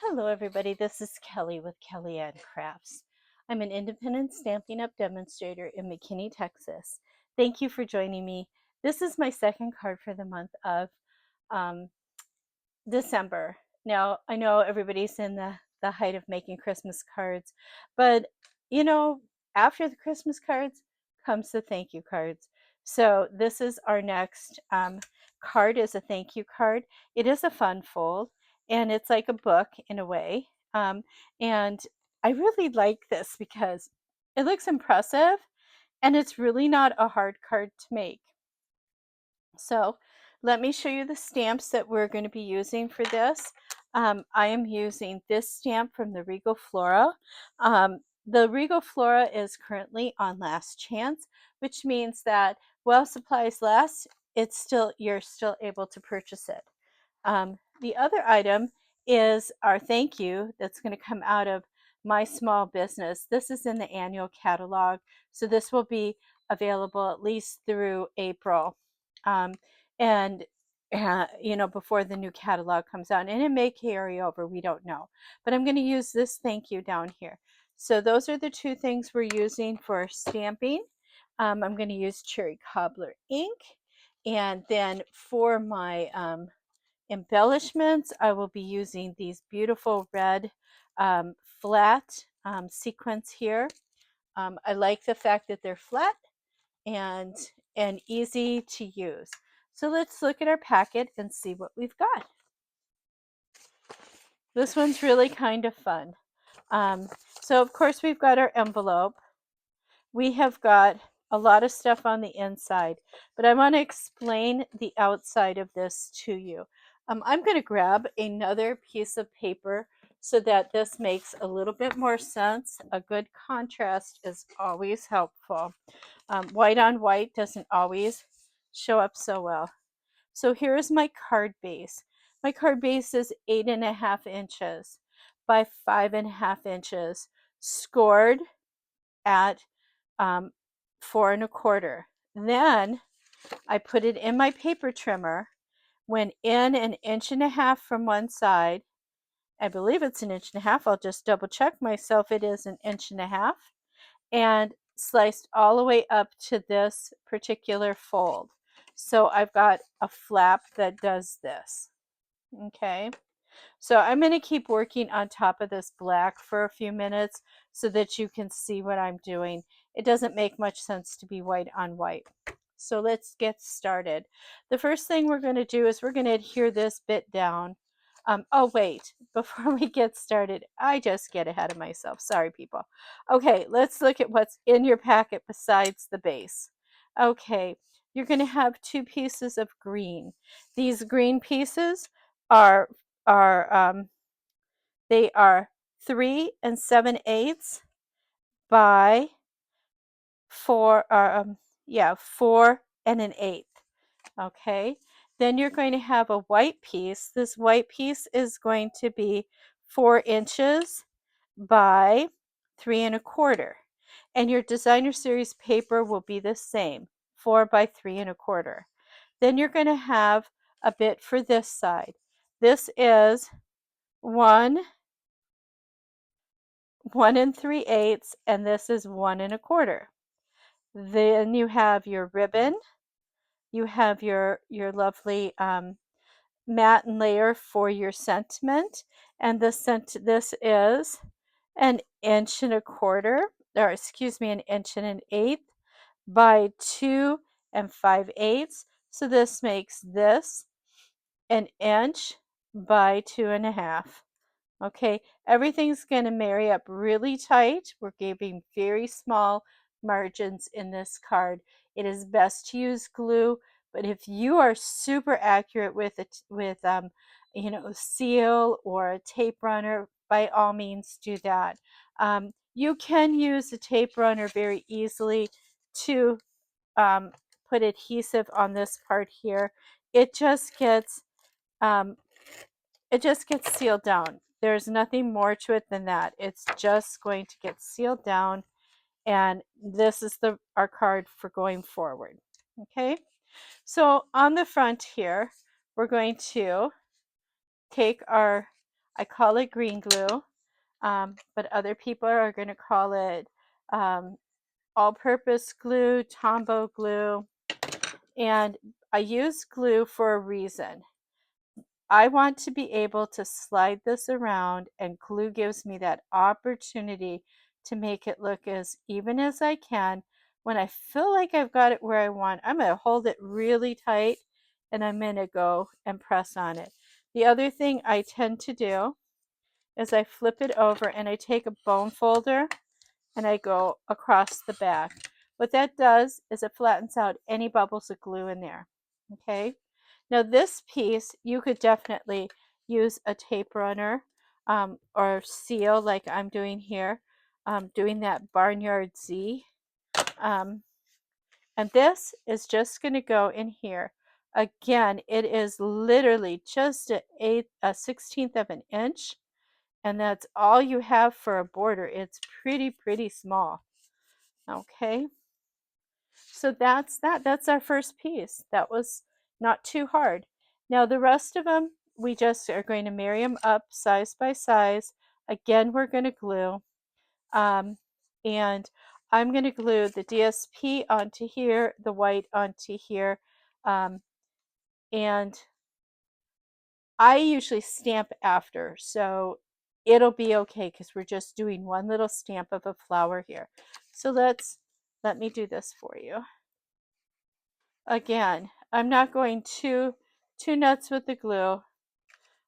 Hello everybody, this is Kelly with Kellyanne Crafts. I'm an independent Stampin' Up! Demonstrator in McKinney, Texas. Thank you for joining me. This is my second card for the month of um, December. Now, I know everybody's in the height of making Christmas cards, but you know, after the Christmas cards comes the thank you cards. So this is our next card is a thank you card. It is a fun fold, and it's like a book in a way. And I really like this because it looks impressive, and it's really not a hard card to make. So let me show you the stamps that we're going to be using for this. I am using this stamp from the Regal Flora. The Regal Flora is currently on last chance, which means that while supplies last, you're still able to purchase it. The other item is our thank you that's going to come out of my small business. This is in the annual catalog, so this will be available at least through April. Um, and before the new catalog comes out, and it may carry over, we don't know, but I'm going to use this thank you down here. So those are the two things we're using for stamping. I'm going to use cherry cobbler ink, and then for my embellishments, I will be using these beautiful red flat sequins here. I like the fact that they're flat and easy to use. So let's look at our packet and see what we've got. This one's really kind of fun. So of course we've got our envelope. We have got a lot of stuff on the inside, but I want to explain the outside of this to you. I'm going to grab another piece of paper so that this makes a little bit more sense. A good contrast is always helpful. White on white doesn't always show up so well. So here is my card base. My card base is 8.5 inches by 5.5 inches, scored at 4.25. Then I put it in my paper trimmer, went in 1.5 inches from one side. I believe it's 1.5 inches. I'll just double check myself. It is 1.5 inches, and sliced all the way up to this particular fold. So I've got a flap that does this. Okay. So I'm going to keep working on top of this black for a few minutes so that you can see what I'm doing. It doesn't make much sense to be white on white. So let's get started. The first thing we're going to do is we're going to adhere this bit down. Oh, wait, before we get started, I just get ahead of myself. Sorry, people. Okay, let's look at what's in your packet besides the base. Okay, you're going to have 2 pieces of green. These green pieces are they are 3 7/8 by 4 4 1/8. Okay, then you're going to have a white piece. This white piece is going to be 4 inches by 3.25, and your designer series paper will be the same, 4 by 3.25. Then you're going to have a bit for this side. This is 1 3/8, and this is 1.25. Then you have your ribbon. You have your lovely matte layer for your sentiment, and this is 1.25 inches, or excuse me, 1.125 inches by 2 5/8. So this makes this 1 inch by 2.5. Okay, everything's going to marry up really tight. We're giving very small margins in this card. It is best to use glue, but if you are super accurate with it, with seal or a tape runner, by all means do that. You can use a tape runner very easily to put adhesive on this part here. It just gets um, sealed down. There's nothing more to it than that. It's just going to get sealed down, and this is our card for going forward. Okay, so on the front here, we're going to take our, I call it green glue, but other people are going to call it all-purpose glue, Tombow glue, and I use glue for a reason. I want to be able to slide this around, and glue gives me that opportunity to make it look as even as I can. When I feel like I've got it where I want, I'm going to hold it really tight and I'm going to go and press on it. The other thing I tend to do is I flip it over and I take a bone folder and I go across the back. What that does is it flattens out any bubbles of glue in there. Okay. Now this piece, you could definitely use a tape runner or seal like I'm doing here, doing that Barnyard Z. And this is just going to go in here. Again, it is literally just a 16th of an inch, and that's all you have for a border. It's pretty small. Okay, so that's that. That's our first piece. That was not too hard. Now the rest of them, we just are going to marry them up size by size. Again, we're going to glue. And I'm going to glue the DSP onto here, the white onto here. And I usually stamp after, so it'll be okay because we're just doing one little stamp of a flower here. So let me do this for you. Again, I'm not going too nuts with the glue.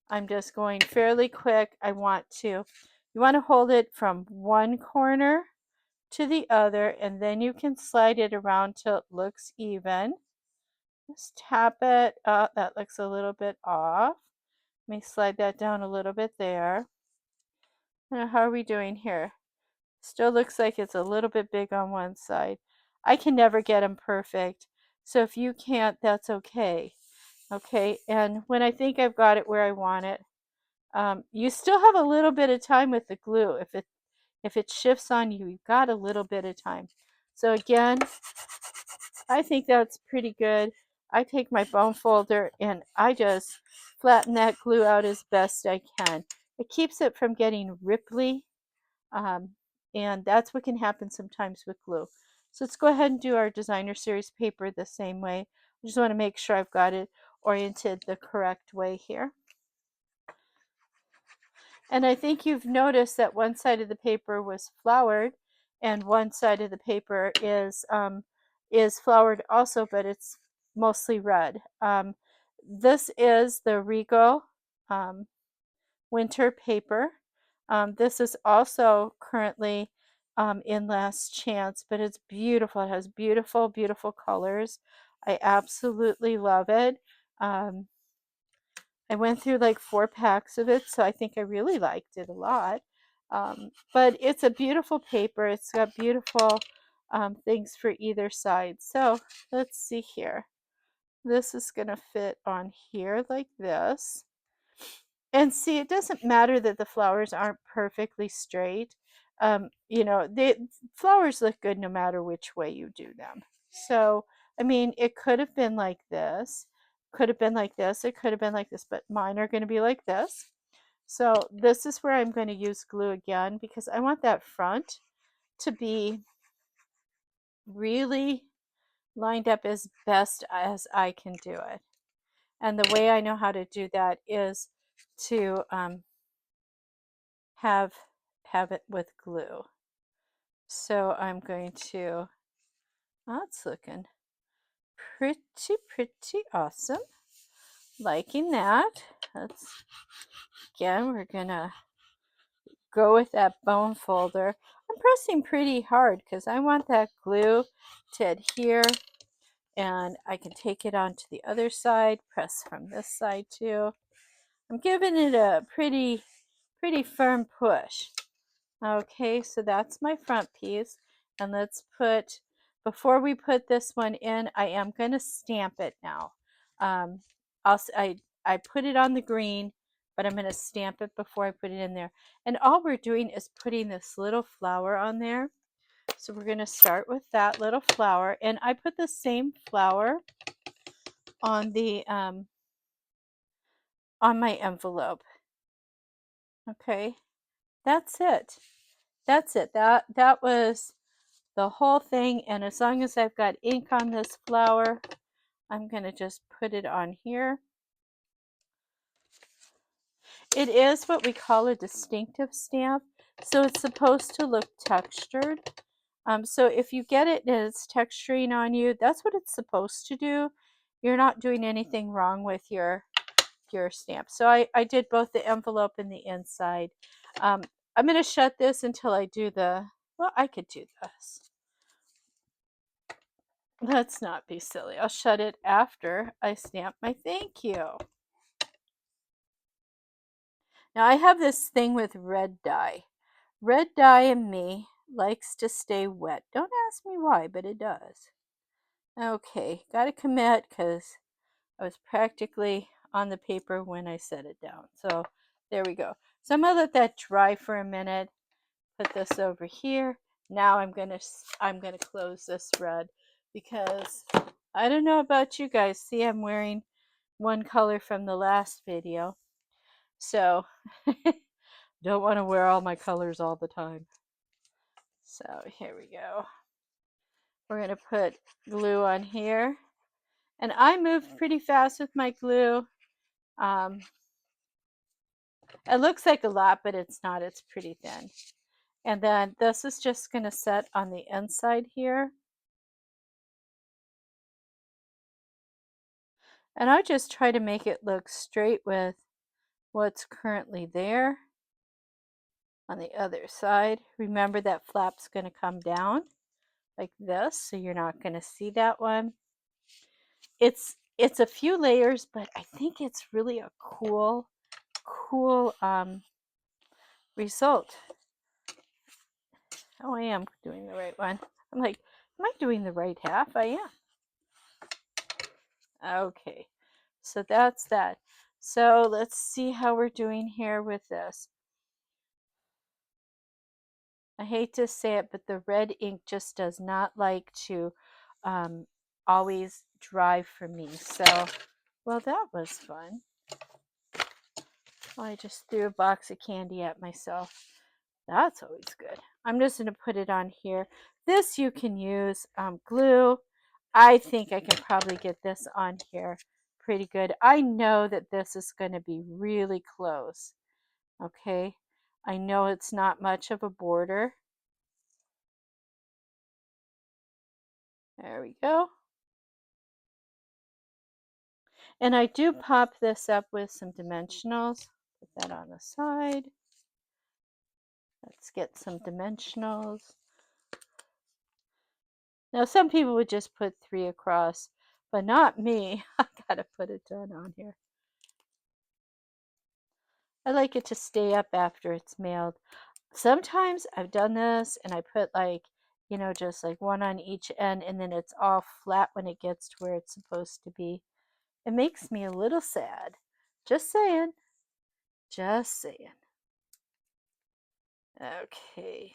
I'm just going fairly quick. You want to hold it from one corner to the other, and then you can slide it around till it looks even. Just tap it. That looks a little bit off. Let me slide that down a little bit there. Now, how are we doing here? Still looks like it's a little bit big on one side. I can never get them perfect, so if you can't, that's okay. Okay, and when I think I've got it where I want it, you still have a little bit of time with the glue. If it shifts on you, you've got a little bit of time. So again, I think that's pretty good. I take my bone folder and I just flatten that glue out as best I can. It keeps it from getting ripply, and that's what can happen sometimes with glue. So let's go ahead and do our designer series paper the same way. I just want to make sure I've got it oriented the correct way here. And I think you've noticed that one side of the paper was flowered and one side of the paper is flowered also, but it's mostly red. This is the Regal Winter paper. This is also currently in Last Chance, but it's beautiful. It has beautiful colors. I absolutely love it. I went through like 4 packs of it, so I think I really liked it a lot. But it's a beautiful paper. It's got beautiful things for either side. So let's see here. This is going to fit on here like this. And see, it doesn't matter that the flowers aren't perfectly straight. You know, flowers look good no matter which way you do them. So, I mean, it could have been like this, could have been like this, it could have been like this, but mine are going to be like this. So this is where I'm going to use glue again because I want that front to be really lined up as best as I can do it. And the way I know how to do that is to have it with glue. So I'm going to, that's looking pretty awesome. Liking that. Again, we're gonna go with that bone folder. I'm pressing pretty hard because I want that glue to adhere, and I can take it onto the other side, press from this side too. I'm giving it a pretty firm push. Okay, so that's my front piece. And let's put, before we put this one in, I am going to stamp it now. I put it on the green, but I'm going to stamp it before I put it in there. And all we're doing is putting this little flower on there. So we're going to start with that little flower. And I put the same flower on the on my envelope. Okay, that's it. That's it. That was the whole thing. And as long as I've got ink on this flower, I'm going to just put it on here. It is what we call a distinctive stamp, so it's supposed to look textured. So if you get it and it's texturing on you, that's what it's supposed to do. You're not doing anything wrong with your stamp. So I did both the envelope and the inside. I'm going to shut this until I do the, well, I could do this. Let's not be silly. I'll shut it after I stamp my thank you. Now I have this thing with red dye. Red dye in me likes to stay wet. Don't ask me why, but it does. Okay, got to commit because I was practically on the paper when I set it down. So there we go. So I'm going to let that dry for a minute. Put this over here. Now I'm going to close this red because I don't know about you guys. See, I'm wearing one color from the last video. So don't want to wear all my colors all the time. So here we go. We're going to put glue on here. And I moved pretty fast with my glue. It looks like a lot, but it's not. It's pretty thin. And then this is just going to set on the inside here. And I just try to make it look straight with what's currently there on the other side. Remember that flap's going to come down like this, so you're not going to see that one. It's a few layers, but I think it's really a cool result. Oh, I am doing the right one. I'm like, am I doing the right half? I am. Okay, so that's that. So let's see how we're doing here with this. I hate to say it, but the red ink just does not like to always dry for me. So, well, that was fun. I just threw a box of candy at myself. That's always good. I'm just going to put it on here. This you can use glue. I think I can probably get this on here pretty good. I know that this is going to be really close. Okay. I know it's not much of a border. There we go. And I do pop this up with some dimensionals. Put that on the side. Let's get some dimensionals. Now, some people would just put 3 across, but not me. I gotta put a ton on here. I like it to stay up after it's mailed. Sometimes I've done this and I put like, you know, just like one on each end and then it's all flat when it gets to where it's supposed to be. It makes me a little sad. Just saying. Just saying. Okay.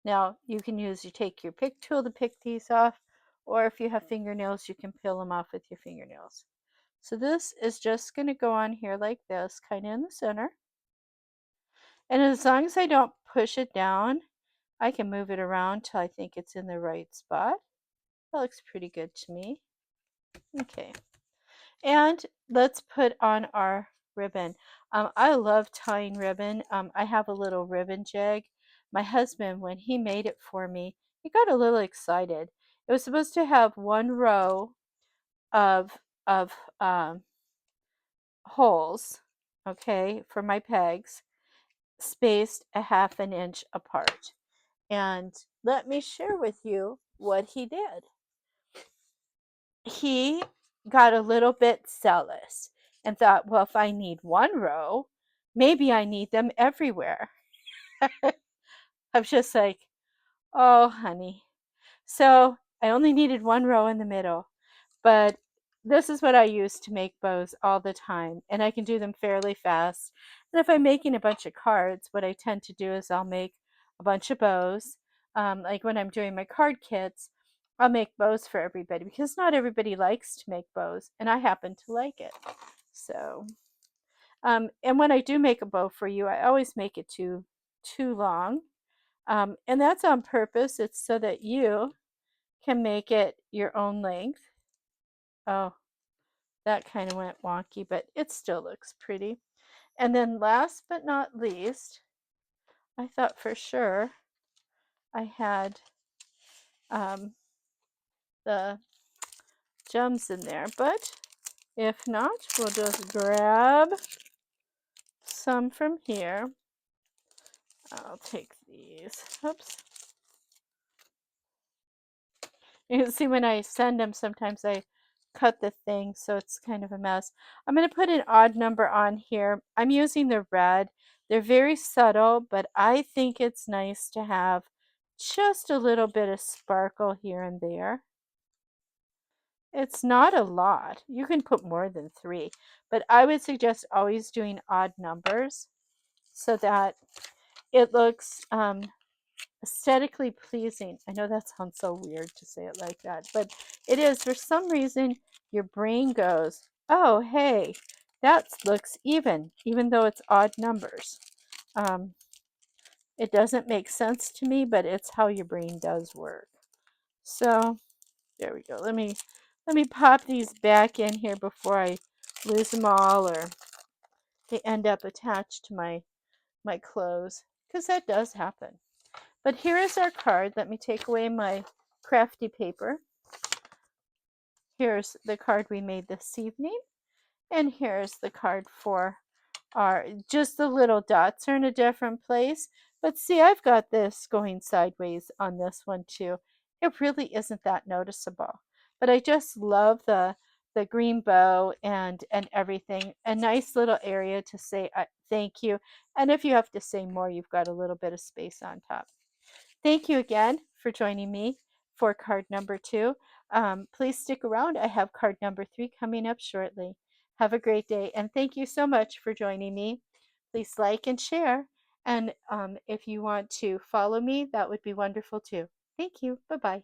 Now you can you take your pick tool to pick these off, or if you have fingernails, you can peel them off with your fingernails. So this is just going to go on here like this, kind of in the center. And as long as I don't push it down, I can move it around till I think it's in the right spot. That looks pretty good to me. Okay. And let's put on our ribbon. I love tying ribbon. I have a little ribbon jig. My husband, when he made it for me, he got a little excited. It was supposed to have one row of holes, okay, for my pegs, spaced a half an inch apart. And let me share with you what he did. He got a little bit zealous and thought, well, if I need one row, maybe I need them everywhere. I was just like, oh, honey. So I only needed one row in the middle, but this is what I use to make bows all the time, and I can do them fairly fast. And if I'm making a bunch of cards, what I tend to do is I'll make a bunch of bows. Like when I'm doing my card kits, I'll make bows for everybody because not everybody likes to make bows, and I happen to like it. So, and when I do make a bow for you, I always make it too long. And that's on purpose. It's so that you can make it your own length. Oh, that kind of went wonky, but it still looks pretty. And then last but not least, I thought for sure I had the gems in there, but if not, we'll just grab some from here. I'll take these. Oops. You can see when I send them, sometimes I cut the thing, so it's kind of a mess. I'm going to put an odd number on here. I'm using the red. They're very subtle, but I think it's nice to have just a little bit of sparkle here and there. It's not a lot. You can put more than 3, but I would suggest always doing odd numbers so that it looks aesthetically pleasing. I know that sounds so weird to say it like that, but it is. For some reason, your brain goes, oh, hey, that looks even though it's odd numbers. It doesn't make sense to me, but it's how your brain does work. So there we go. Let me pop these back in here before I lose them all, or they end up attached to my clothes, because that does happen. But here is our card. Let me take away my crafty paper. Here's the card we made this evening, and here's the card for our, just the little dots are in a different place, but see, I've got this going sideways on this one too. It really isn't that noticeable, but I just love the green bow and everything. A nice little area to say thank you, and if you have to say more, you've got a little bit of space on top. Thank you again for joining me for card number 2. Please stick around. I have card number 3 coming up shortly. Have a great day, and thank you so much for joining me. Please like and share, and if you want to follow me, that would be wonderful too. Thank you. Bye-bye.